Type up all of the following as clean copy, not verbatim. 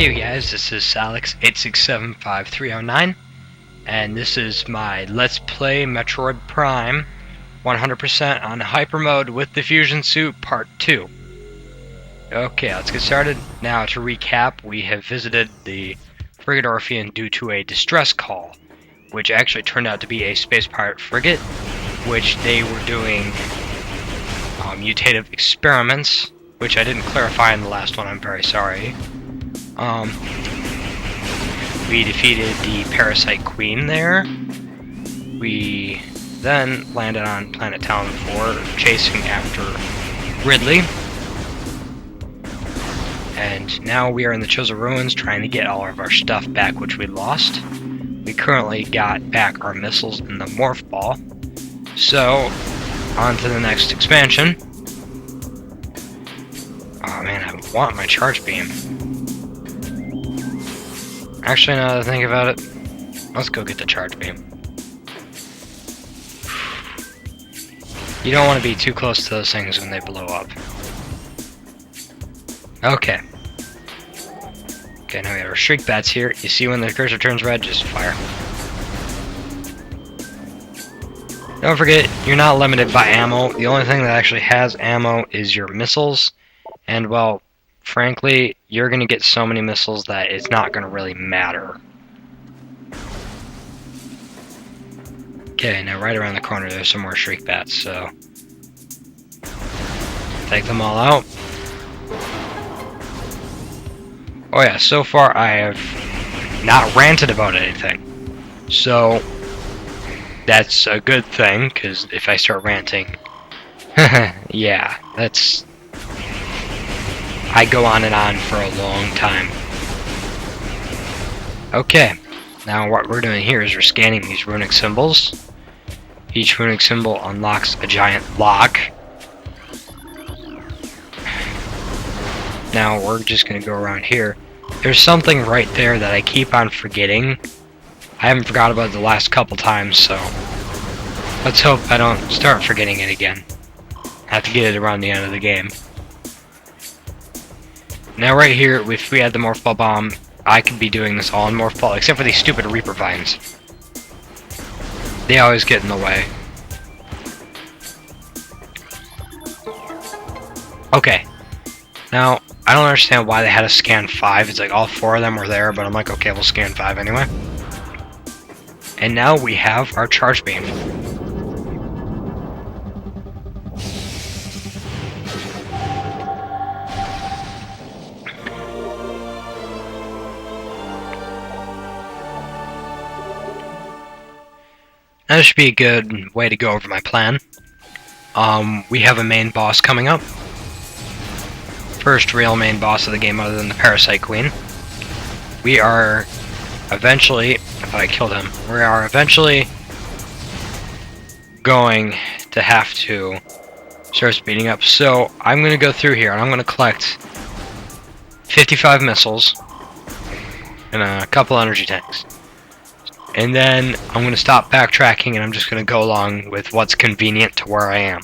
Hey you guys, this is Alex867539, and this is my Let's Play Metroid Prime 100% on Hypermode with the Fusion Suit Part 2. Okay, let's get started. Now, to recap, we have visited the Frigate Orphean due to a distress call, which actually turned out to be a space pirate frigate, which they were doing mutative experiments, which I didn't clarify in the last one, I'm very sorry. We defeated the Parasite Queen there. We then landed on Planet Talon 4, chasing after Ridley. And now we are in the Chosen Ruins trying to get all of our stuff back, which we lost. We currently got back our missiles in the Morph Ball. So, on to the next expansion. Oh man, I want my charge beam. Actually, now that I think about it, let's go get the charge beam. You don't want to be too close to those things when they blow up. Okay. Okay, now we have our Shriek Bats here. You see when the cursor turns red, just fire. Don't forget, you're not limited by ammo. The only thing that actually has ammo is your missiles. And, well, frankly, you're going to get so many missiles that it's not going to really matter. Okay, now right around the corner there's some more Shriek Bats, so take them all out. Oh yeah, so far I have not ranted about anything. So, that's a good thing, because if I start ranting, yeah, that's... I go on and on for a long time. Okay, now what we're doing here is we're scanning these runic symbols. Each runic symbol unlocks a giant lock. Now we're just going to go around here. There's something right there that I keep on forgetting. I haven't forgot about it the last couple times, so let's hope I don't start forgetting it again. Have to get it around the end of the game. Now right here, if we had the Morph Ball Bomb, I could be doing this all in Morph Ball, except for these stupid Reaper Vines. They always get in the way. Okay. Now, I don't understand why they had to scan 5. It's like all 4 of them were there, but I'm like, okay, we'll scan 5 anyway. And now we have our charge beam. That should be a good way to go over my plan. We have a main boss coming up. First real main boss of the game other than the Parasite Queen. We are eventually, if I killed him, we are eventually going to have to start speeding up. So I'm going to go through here and I'm going to collect 55 missiles and a couple energy tanks. And then I'm going to stop backtracking and I'm just going to go along with what's convenient to where I am.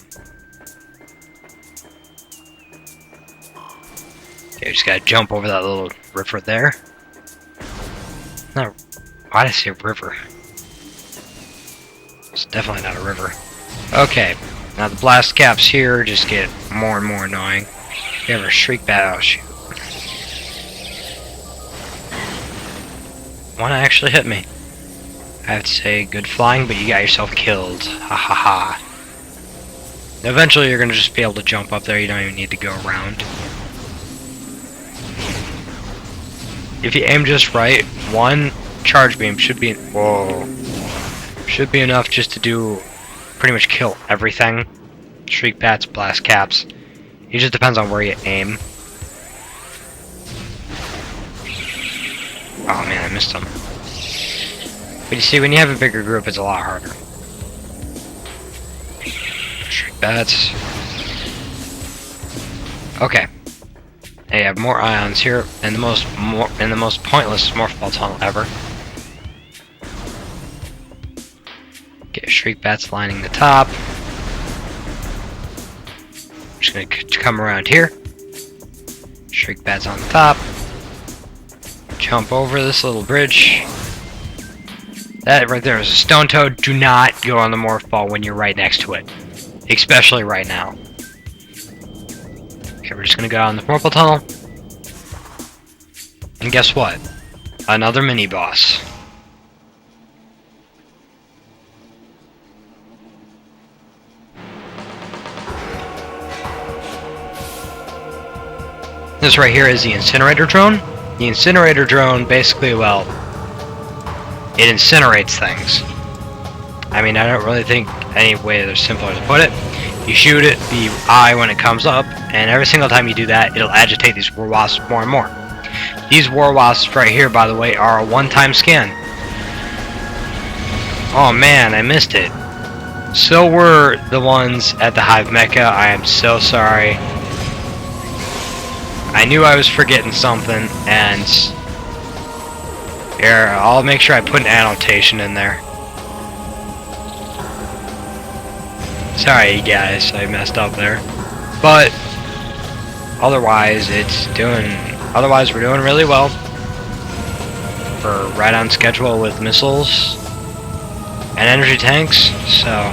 Okay, just gotta jump over that little river there. No, why did I say river? It's definitely not a river. Okay, now the blast caps here just get more and more annoying. You have a Shriek Bat, oh shoot. One actually hit me. I have to say, good flying, but you got yourself killed. Ha ha ha. Eventually you're gonna just be able to jump up there, you don't even need to go around. If you aim just right, one charge beam should be... Whoa. Should be enough just to do... pretty much kill everything. Shriek Bats, blast caps. It just depends on where you aim. Oh man, I missed them. But you see, when you have a bigger group, it's a lot harder. Shriek Bats. Okay. I have more ions here, and the most pointless Morph Ball tunnel ever. Okay, Shriek Bats lining the top. I'm just gonna come around here. Shriek Bats on the top. jump over this little bridge. That right there is a stone toad. Do not go on the morph ball when you're right next to it. Especially right now. Okay, we're just gonna go down the purple tunnel. And guess what? Another mini boss. This right here is the Incinerator Drone. The Incinerator Drone basically, well, it incinerates things. I mean, I don't really think any way there's simpler to put it. You shoot it, the eye when it comes up, and every single time you do that, it'll agitate these war wasps more and more. These war wasps right here, by the way, are a one-time scan. Oh man, I missed it. So were the ones at the Hive Mecha. I am so sorry. I knew I was forgetting something, and here, I'll make sure I put an annotation in there. Sorry guys, I messed up there. But otherwise we're doing really well. We're right on schedule with missiles and energy tanks, so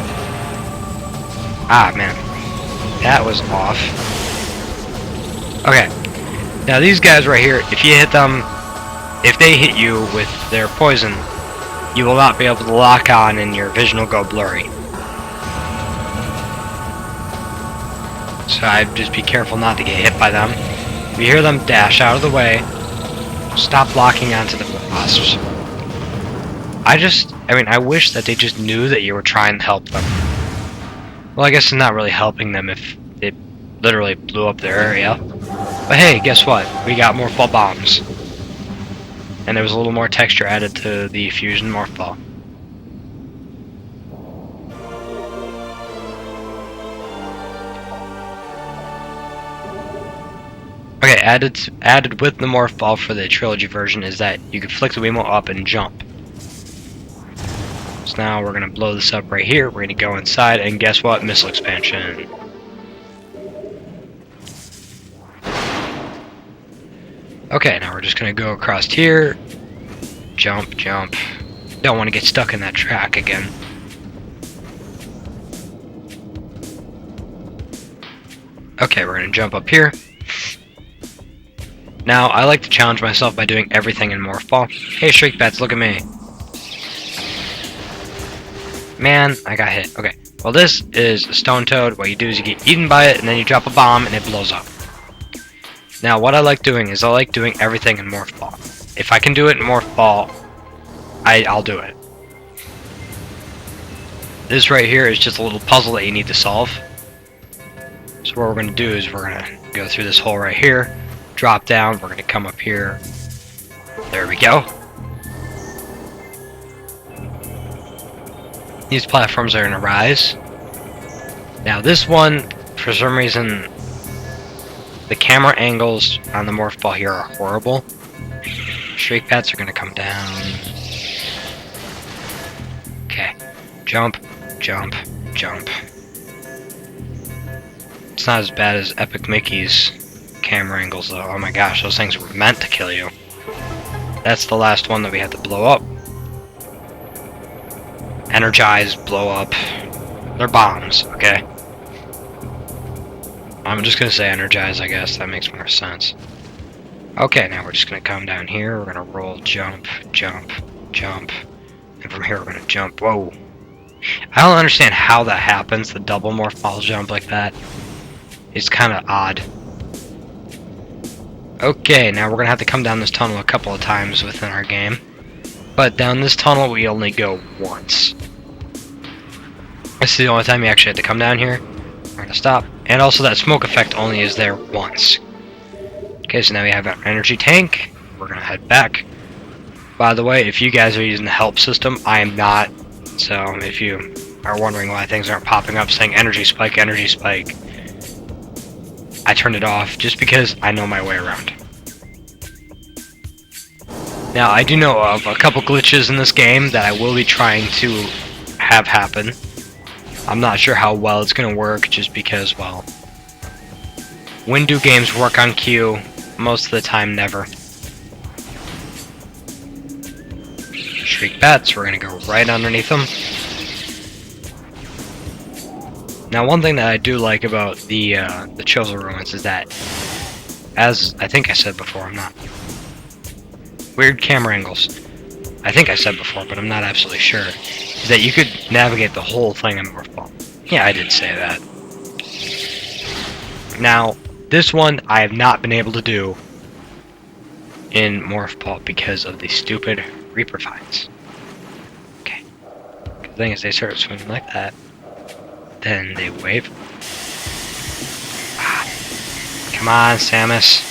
man, that was off. Okay. Now these guys right here, if you hit them, if they hit you with their poison, you will not be able to lock on and your vision will go blurry. So I'd just be careful not to get hit by them. If you hear them, dash out of the way. Stop locking onto the wasps. I wish that they just knew that you were trying to help them. Well, I guess it's not really helping them if it literally blew up their area. But hey, guess what? We got morph ball bombs. And there was a little more texture added to the fusion morph ball. Okay, added with the morph ball for the trilogy version is that you can flick the Wiimote up and jump. So now we're gonna blow this up right here. We're gonna go inside, and guess what? Missile expansion. Okay, now we're just gonna go across here. Jump, jump. Don't want to get stuck in that track again. Okay, we're gonna jump up here. Now, I like to challenge myself by doing everything in morph ball. Hey, Shriek Bats, look at me. Man, I got hit. Okay, well this is a stone toad. What you do is you get eaten by it, and then you drop a bomb, and it blows up. Now, what I like doing is I like doing everything in morph ball. If I can do it in morph ball, I'll do it. This right here is just a little puzzle that you need to solve. So what we're going to do is we're going to go through this hole right here, drop down, we're going to come up here. There we go. These platforms are going to rise. Now this one, for some reason, the camera angles on the morph ball here are horrible. Shriek Bats are going to come down. Okay. Jump, jump, jump. It's not as bad as Epic Mickey's camera angles though. Oh my gosh, those things were meant to kill you. That's the last one that we had to blow up. Energize, blow up. They're bombs, okay? I'm just gonna say energize, I guess. That makes more sense. Okay, now we're just gonna come down here. We're gonna roll, jump, jump, jump. And from here we're gonna jump. Whoa. I don't understand how that happens, the double morph ball jump like that. It's kinda odd. Okay, now we're gonna have to come down this tunnel a couple of times within our game. But down this tunnel we only go once. This is the only time you actually have to come down here. We're gonna stop. And also that smoke effect only is there once. Okay, so now we have our energy tank. We're gonna head back. By the way, if you guys are using the help system, I am not. So if you are wondering why things aren't popping up saying energy spike, I turned it off just because I know my way around. Now, I do know of a couple glitches in this game that I will be trying to have happen. I'm not sure how well it's going to work just because, well, when do games work on cue? Most of the time, never. shriek bats. We're gonna go right underneath them. Now, one thing that I do like about the Chosen Ruins is that, as I think I said before, I'm not. Weird camera angles. I think I said before, but I'm not absolutely sure. Is that you could navigate the whole thing in Morph Ball. Yeah, I did say that. Now, this one I have not been able to do in Morph Ball because of the stupid Reaper vines. Okay. The thing is, they start swimming like that. Then they wave. Ah. Come on, Samus.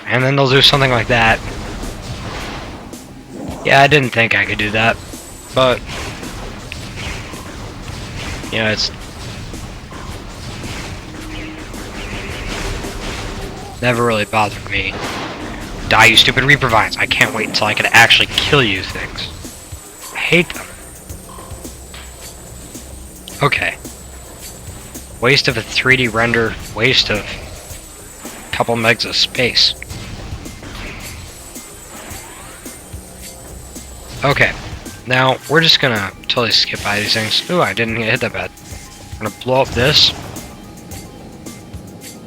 And then they'll do something like that. Yeah, I didn't think I could do that. But, you know, it's never really bothered me. Die, you stupid Reaper vines. I can't wait until I can actually kill you things. I hate them. Okay. Waste of a 3D render, waste of a couple megs of space. Okay, now we're just gonna totally skip by these things. Ooh, I didn't hit that bad. I'm gonna blow up this.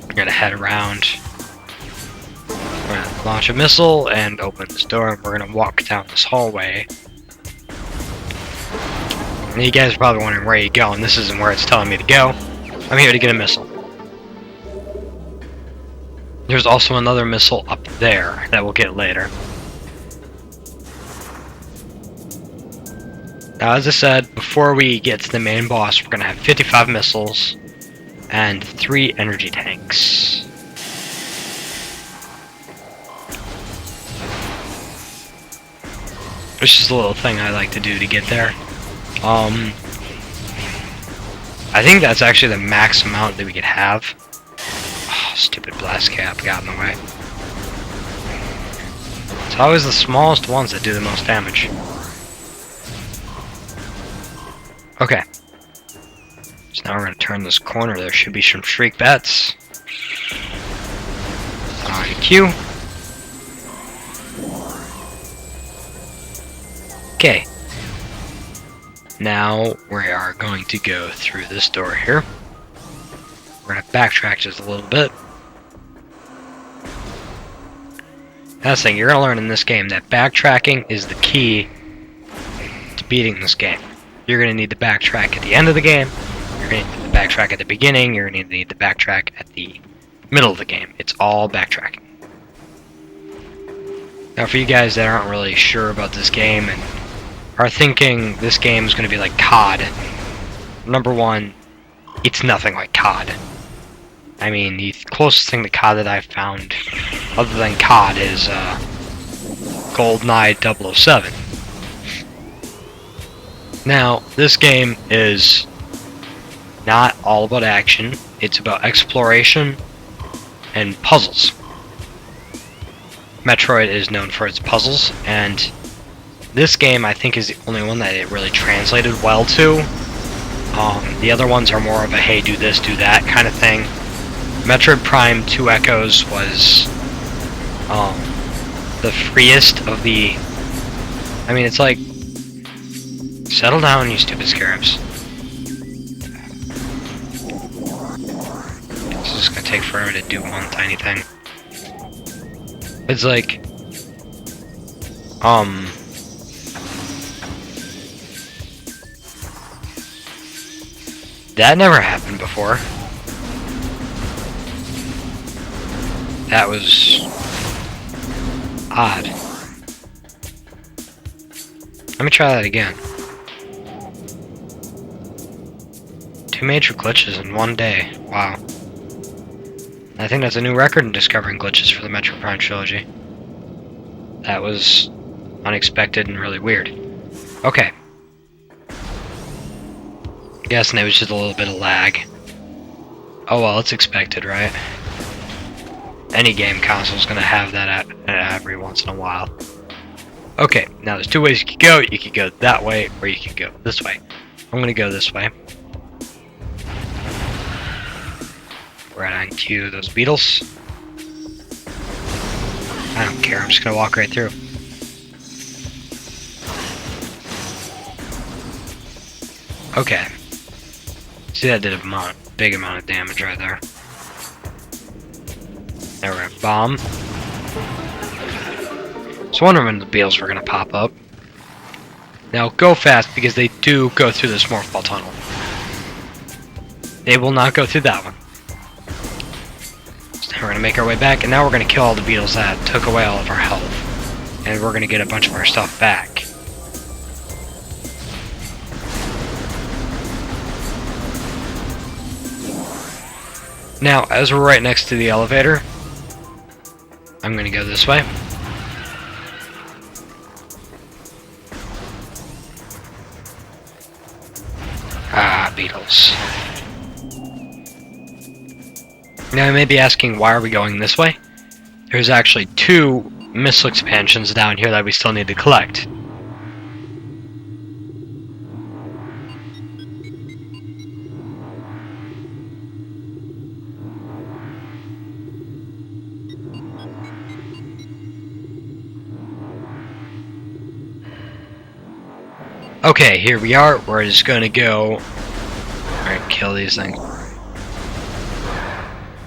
We're gonna head around. We're gonna launch a missile and open this door, and we're gonna walk down this hallway. And you guys are probably wondering where you go, and this isn't where it's telling me to go. I'm here to get a missile. There's also another missile up there that we'll get later. Now, as I said, before we get to the main boss, we're going to have 55 missiles and 3 energy tanks. Which is a little thing I like to do to get there. I think that's actually the max amount that we could have. Oh, stupid blast cap got in the way. It's always the smallest ones that do the most damage. Okay. So now we're going to turn this corner. There should be some shriek bats. On cue. Okay. Now we are going to go through this door here. We're going to backtrack just a little bit. That's the thing, you're going to learn in this game that backtracking is the key to beating this game. You're going to need the backtrack at the end of the game, you're going to need the backtrack at the beginning, you're going to need the backtrack at the middle of the game. It's all backtracking. Now for you guys that aren't really sure about this game and are thinking this game is going to be like COD, number one, it's nothing like COD. I mean, the closest thing to COD that I've found, other than COD, is GoldenEye 007. Now, this game is not all about action, it's about exploration and puzzles. Metroid is known for its puzzles, and this game I think is the only one that it really translated well to. The other ones are more of a hey, do this, do that kind of thing. Metroid Prime 2 Echoes was the freest of the... I mean, it's like... Settle down, you stupid scarabs. This is gonna take forever to do one tiny thing. It's like... That never happened before. That was odd. Let me try that again. 2 major glitches in one day. Wow. I think that's a new record in discovering glitches for the Metroid Prime trilogy. That was unexpected and really weird. Okay. Guessing it was just a little bit of lag. Oh well, it's expected, right? Any game console is going to have that every once in a while. Okay, now there's 2 ways you could go. You could go that way, or you could go this way. I'm going to go this way. Right on cue, those beetles. I don't care, I'm just going to walk right through. Okay. See, that did a big amount of damage right there. There we're at bomb. So wondering when the beetles were gonna pop up. Now go fast because they do go through this morphball tunnel. They will not go through that one. So we're gonna make our way back, and now we're gonna kill all the beetles that took away all of our health. And we're gonna get a bunch of our stuff back. Now, as we're right next to the elevator, I'm gonna go this way. Ah, beetles. Now you may be asking, why are we going this way? There's actually 2 missile expansions down here that we still need to collect. Okay, here we are. We're just gonna go. Alright, kill these things.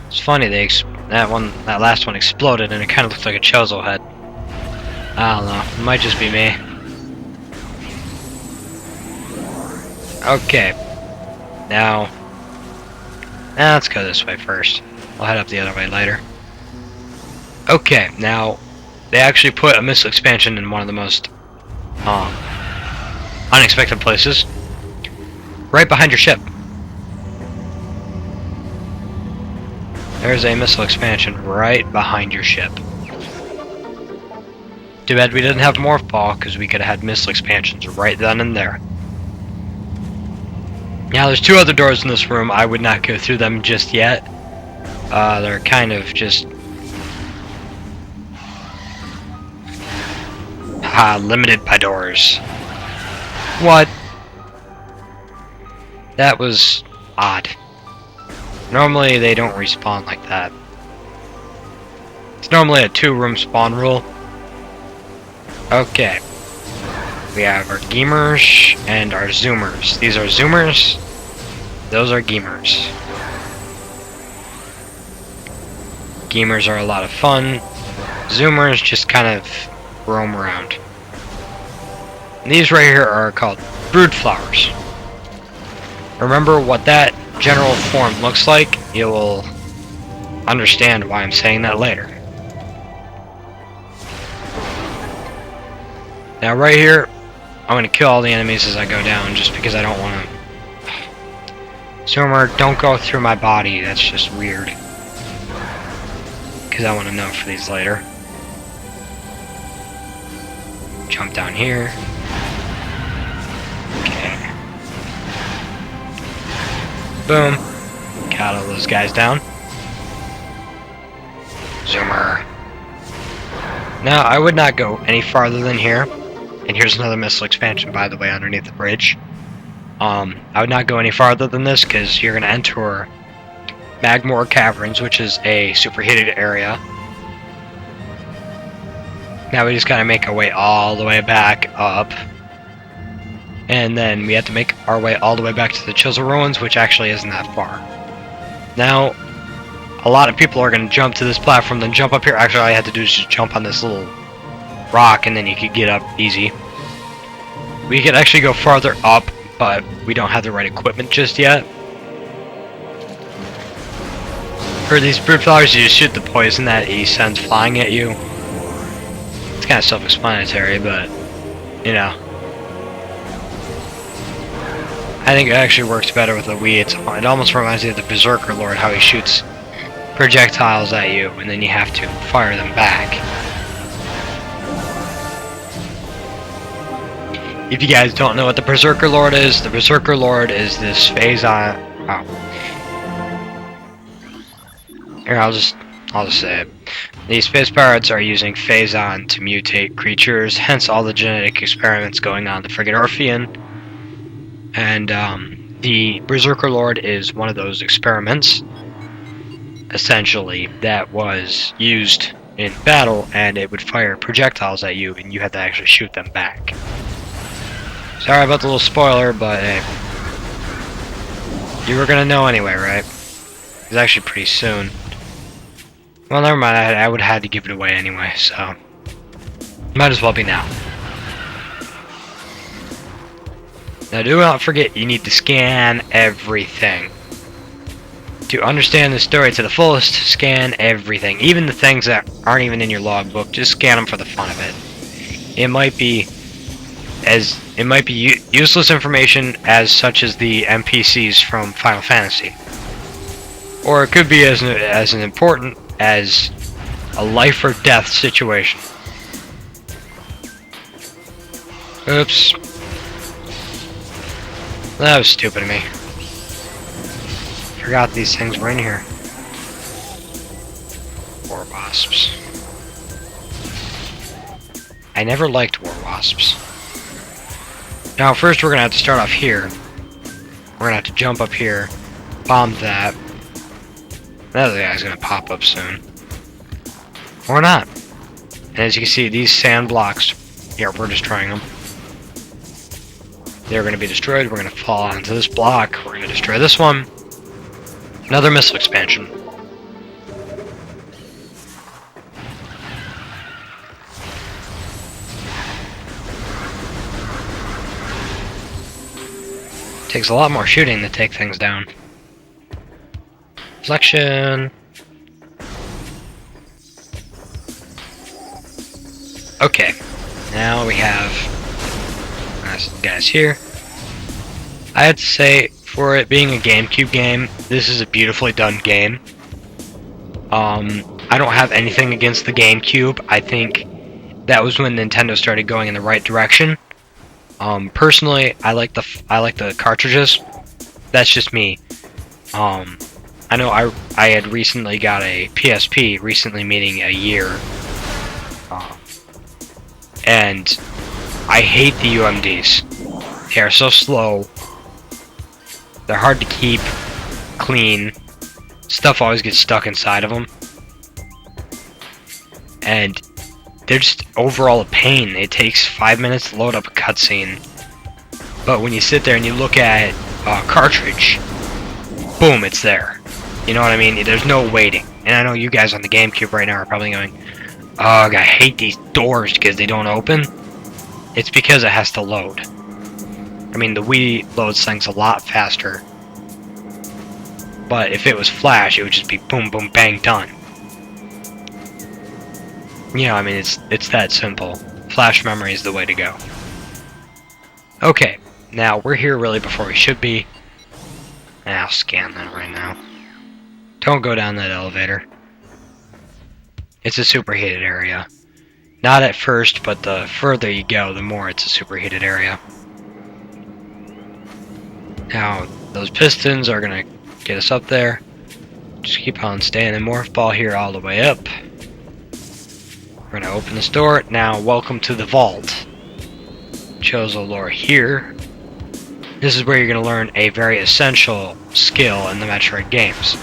It's funny, that last one exploded and it kind of looked like a Chozo head. I don't know, it might just be me. Okay. Now let's go this way first. I'll head up the other way later. Okay, now they actually put a missile expansion in one of the most unexpected places. Right behind your ship. There's a missile expansion right behind your ship. Too bad we didn't have Morph Ball, because we could have had missile expansions right then and there. Now there's 2 other doors in this room. I would not go through them just yet. They're kind of just limited by doors. What? That was odd. Normally they don't respawn like that. It's normally a 2-room spawn rule. Okay. We have our Gamers and our Zoomers. These are Zoomers. Those are Gamers. Gamers are a lot of fun. Zoomers just kind of roam around. And these right here are called brood flowers. Remember what that general form looks like, you will understand why I'm saying that later. Now right here, I'm going to kill all the enemies as I go down, just because I don't want to... Zoomer, don't go through my body, that's just weird. Because I want to know for these later. Jump down here. Okay. Boom. Got all those guys down. Zoomer. Now, I would not go any farther than here. And here's another missile expansion, by the way, underneath the bridge. I would not go any farther than this, because you're going to enter Magmore Caverns, which is a superheated area. Now we just gotta make our way all the way back up. And then we have to make our way all the way back to the Chisel Ruins, which actually isn't that far. Now, a lot of people are going to jump to this platform, then jump up here. Actually, all I had to do is just jump on this little rock, and then you could get up easy. We could actually go farther up, but we don't have the right equipment just yet. For these brood flowers, you just shoot the poison that he sends flying at you. It's kind of self-explanatory, but, you know. I think it actually works better with the Wii. It almost reminds me of the Berserker Lord, how he shoots projectiles at you, and then you have to fire them back. If you guys don't know what the Berserker Lord is this phase-on... Oh. Here, I'll just say it. These space pirates are using phase-on to mutate creatures, hence all the genetic experiments going on the frigate Orphean. And the Berserker Lord is one of those experiments, essentially, that was used in battle, and it would fire projectiles at you, and you had to actually shoot them back. Sorry about the little spoiler, but hey. You were gonna know anyway, right? It's actually pretty soon. Well, never mind. I would have had to give it away anyway, so might as well be now. Now, do not forget, you need to scan everything. To understand the story to the fullest, scan everything. Even the things that aren't even in your logbook, just scan them for the fun of it. It might be useless information as such as the NPCs from Final Fantasy. Or it could be as important as a life or death situation. Oops. That was stupid of me. Forgot these things were in here. War wasps. I never liked war wasps. Now first we're gonna have to start off here. We're gonna have to jump up here, bomb that. That other guy's gonna pop up soon. Or not. And as you can see, these sand blocks, yeah, we're destroying them. They're gonna be destroyed. We're gonna fall onto this block. We're gonna destroy this one. Another missile expansion. Takes a lot more shooting to take things down. Reflection. Okay, now we have guys here. I have to say, for it being a GameCube game, this is a beautifully done game. I don't have anything against the GameCube. I think that was when Nintendo started going in the right direction. Personally, I like the cartridges. That's just me. I know I had recently got a PSP, recently meaning a year, and I hate the UMDs. They are so slow. They're hard to keep clean. Stuff always gets stuck inside of them, and they're just overall a pain. It takes 5 minutes to load up a cutscene, but when you sit there and you look at a cartridge, boom, it's there. You know what I mean? There's no waiting. And I know you guys on the GameCube right now are probably going, ugh, I hate these doors because they don't open. It's because it has to load. I mean, the Wii loads things a lot faster. But if it was Flash, it would just be boom, boom, bang, done. You know, I mean, it's that simple. Flash memory is the way to go. Okay, now we're here really before we should be. I'll scan that right now. Don't go down that elevator. It's a superheated area. Not at first, but the further you go, the more it's a superheated area. Now, those pistons are gonna get us up there. Just keep on staying in morph ball here all the way up. We're gonna open this door. Now, welcome to the vault. Chozo lore here. This is where you're gonna learn a very essential skill in the Metroid games.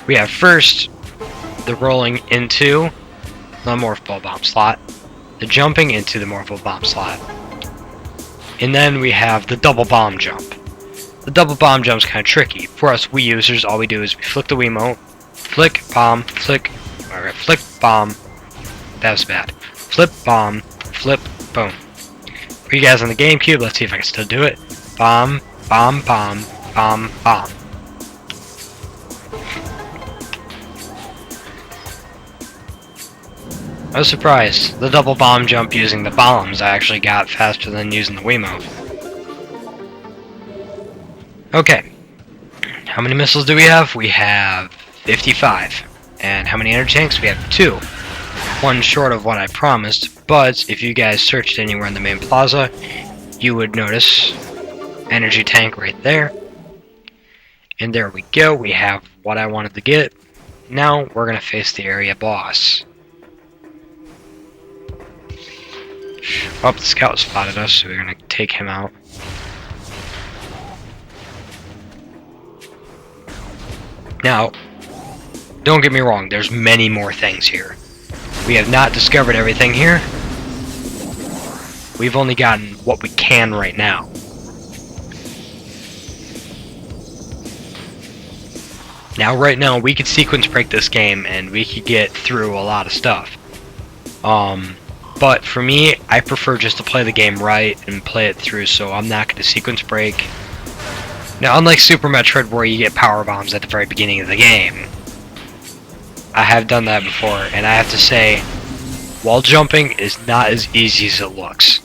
We have first the rolling into the morph ball bomb slot, the jumping into the morph ball bomb slot, and then we have the double bomb jump. The double bomb jump's kind of tricky. For us Wii users, all we do is we flick the Wiimote, flick, bomb, flick, or flick, bomb. That was bad. Flip, bomb, flip, boom. For you guys on the GameCube, let's see if I can still do it. Bomb, bomb, bomb, bomb, bomb. I was surprised. The double bomb jump using the bombs I actually got faster than using the Wiimote. Okay. How many missiles do we have? We have 55. And how many energy tanks? We have 2. One short of what I promised, but if you guys searched anywhere in the main plaza, you would notice energy tank right there. And there we go. We have what I wanted to get. Now we're going to face the area boss. Oh, the scout spotted us, so we're gonna take him out. Now, don't get me wrong, there's many more things here. We have not discovered everything here. We've only gotten what we can right now. Now, right now, we could sequence break this game, and we could get through a lot of stuff. But for me, I prefer just to play the game right and play it through, so I'm not going to sequence break. Now, unlike Super Metroid, where you get power bombs at the very beginning of the game, I have done that before, and I have to say, wall jumping is not as easy as it looks.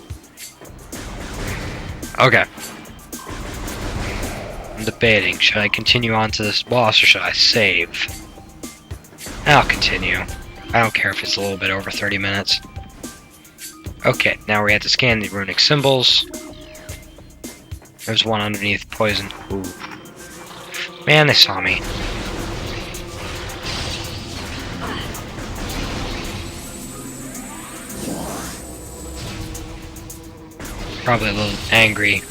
Okay. I'm debating, should I continue on to this boss, or should I save? I'll continue. I don't care if it's a little bit over 30 minutes. Okay, now we have to scan the runic symbols. There's one underneath poison. Ooh. Man, they saw me. Probably a little angry.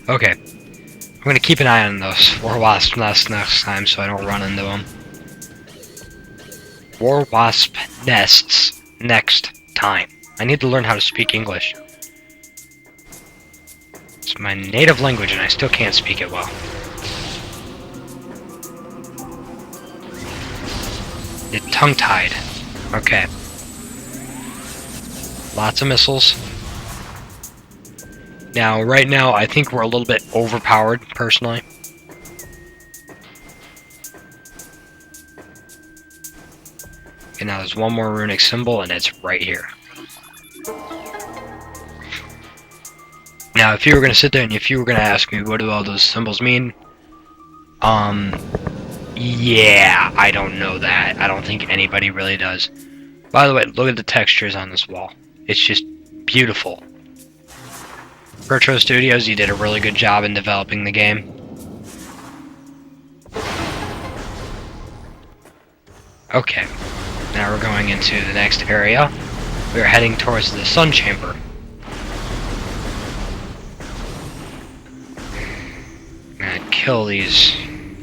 Okay. I'm gonna keep an eye on those war wasp nests next time so I don't run into them. War wasp nests next time. I need to learn how to speak English. It's my native language and I still can't speak it well. You're tongue-tied. Okay. Lots of missiles. Now, right now, I think we're a little bit overpowered, personally. Okay, now there's one more runic symbol, and it's right here. Now, if you were going to sit there and if you were going to ask me what do all those symbols mean, yeah, I don't know that. I don't think anybody really does. By the way, look at the textures on this wall. It's just beautiful. Retro Studios, you did a really good job in developing the game. Okay, now we're going into the next area. We're heading towards the Sun Chamber. I'm gonna kill these,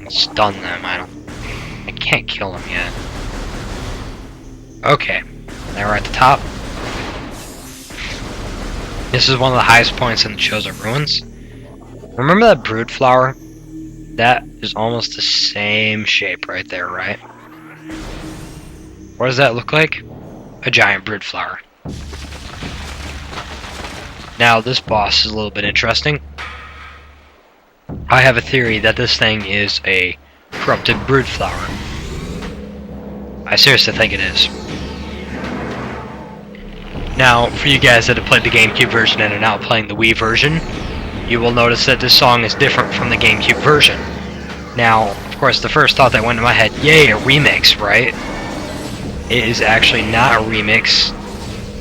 stun them. I can't kill them yet. Okay, now we're at the top. This is one of the highest points in the Chosen Ruins. Remember that brood flower? That is almost the same shape right there, right? What does that look like? A giant brood flower. Now this boss is a little bit interesting. I have a theory that this thing is a corrupted brood flower. I seriously think it is. Now, for you guys that have played the GameCube version and are now playing the Wii version, you will notice that this song is different from the GameCube version. Now, of course, the first thought that went in my head, yay, a remix, right? It is actually not a remix.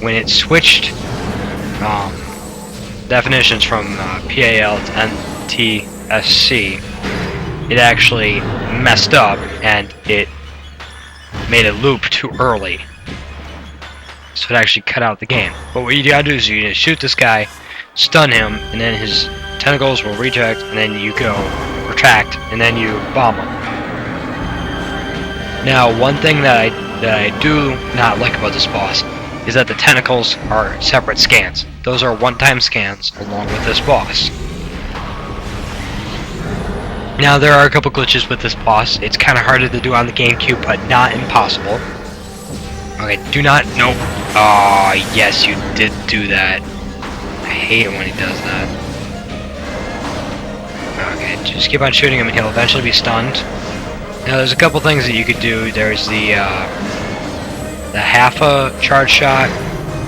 When it switched definitions from PAL to NTSC, it actually messed up and it made it loop too early. So it actually cut out the game. But what you gotta do is you just shoot this guy, stun him, and then his tentacles will reject, and then you go retract, and then you bomb him. Now, one thing that I do not like about this boss is that the tentacles are separate scans. Those are one-time scans along with this boss. Now, there are a couple glitches with this boss. It's kind of harder to do on the GameCube, but not impossible. Okay, do not... Nope. Oh, yes, you did do that. I hate it when he does that. Okay, just keep on shooting him and he'll eventually be stunned. Now, there's a couple things that you could do. There's the half a charge shot,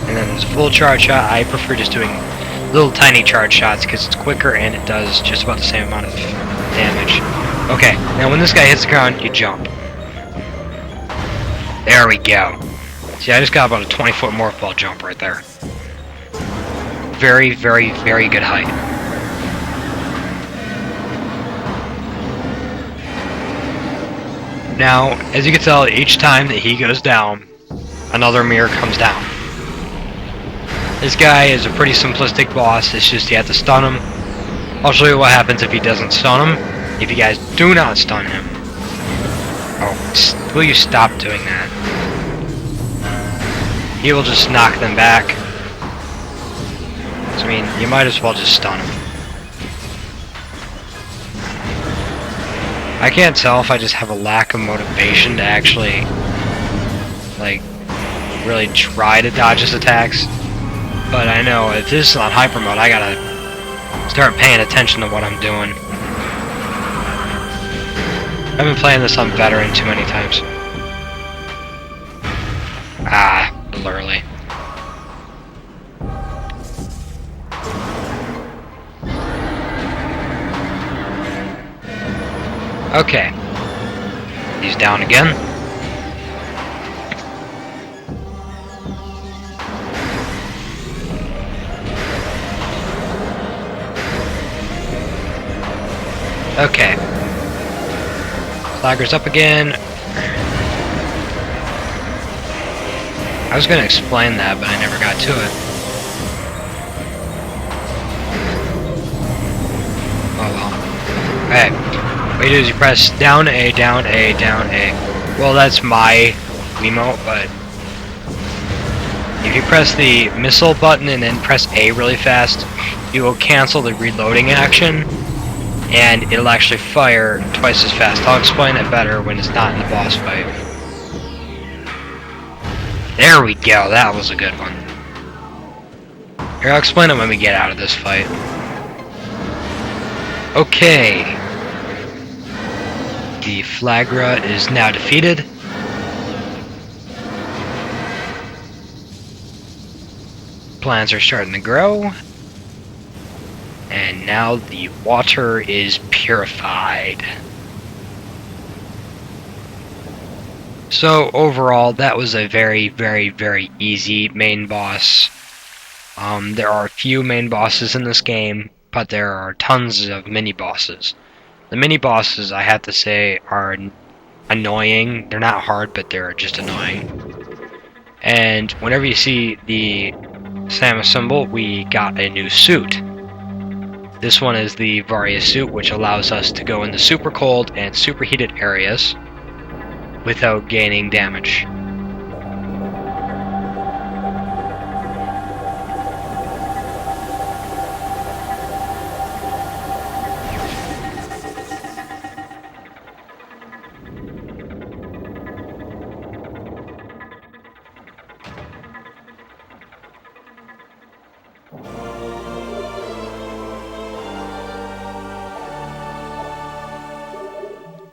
and then there's a full charge shot. I prefer just doing little tiny charge shots because it's quicker and it does just about the same amount of damage. Okay, now when this guy hits the ground, you jump. There we go. See, I just got about a 20-foot morph ball jump right there. Very, very, very good height. Now, as you can tell, each time that he goes down, another mirror comes down. This guy is a pretty simplistic boss. It's just you have to stun him. I'll show you what happens if he doesn't stun him. If you guys do not stun him. Oh, will you stop doing that? He will just knock them back. So, I mean, you might as well just stun him. I can't tell if I just have a lack of motivation to actually, like, really try to dodge his attacks. But I know if this is on Hypermode, I gotta start paying attention to what I'm doing. I've been playing this on Veteran too many times. Ah, blurly. Okay. He's down again. Okay. Flaahgra's up again. I was gonna explain that, but I never got to it. Oh well. Okay. What you do is you press down A, down A, down A. Well, that's my Wiimote, but if you press the missile button and then press A really fast, you will cancel the reloading action, and it'll actually fire twice as fast. I'll explain it better when it's not in the boss fight. There we go, that was a good one. Here, I'll explain it when we get out of this fight. Okay. The Flaahgra is now defeated. Plants are starting to grow. And now the water is purified. So overall, that was a very, very, very easy main boss. There are a few main bosses in this game, but there are tons of mini bosses. The mini bosses, I have to say, are annoying. They're not hard, but they're just annoying. And whenever you see the Samus symbol, we got a new suit. This one is the Varia suit, which allows us to go in the super cold and superheated areas without gaining damage.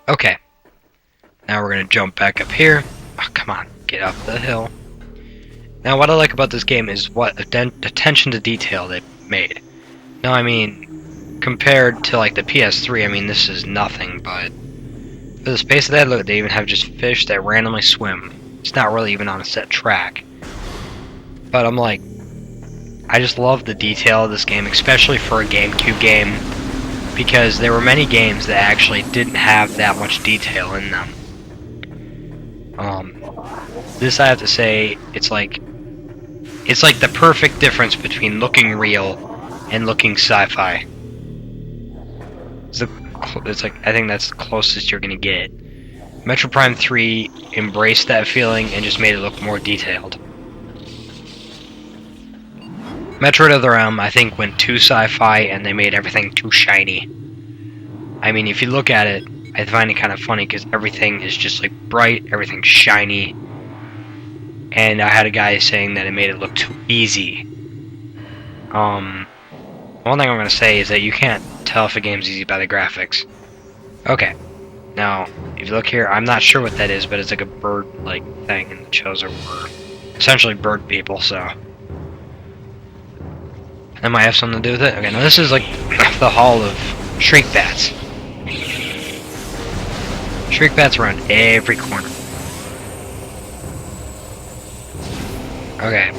Okay, now we're going to jump back up here. Oh, come on, get up the hill. Now what I like about this game is what attention to detail they made. Now I mean, compared to like the PS3, I mean this is nothing, but for the space of that, look, they even have just fish that randomly swim. It's not really even on a set track. But I'm like, I just love the detail of this game, especially for a GameCube game. Because there were many games that actually didn't have that much detail in them. This I have to say, it's like the perfect difference between looking real and looking sci-fi. It's like, I think that's the closest you're gonna get. Metroid Prime 3 embraced that feeling and just made it look more detailed. Metroid Other M, I think, went too sci-fi and they made everything too shiny. I mean, if you look at it, I find it kind of funny because everything is just like bright, everything's shiny. And I had a guy saying that it made it look too easy. One thing I'm going to say is that you can't tell if a game's easy by the graphics. Okay, now, if you look here, I'm not sure what that is, but it's like a bird-like thing, and the Chozo were essentially bird people, so... That might have something to do with it. Okay, now this is like the hall of shrink bats. Shrink bats around every corner. Okay.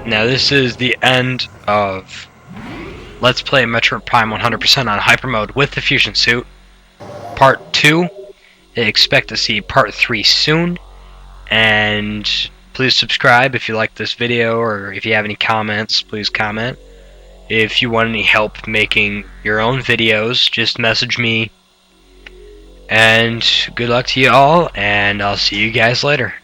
Now this is the end of Let's Play Metroid Prime 100% on Hypermode with the Fusion Suit. Part 2. Expect to see Part 3 soon. And... please subscribe if you like this video, or if you have any comments, please comment. If you want any help making your own videos, just message me. And good luck to you all, and I'll see you guys later.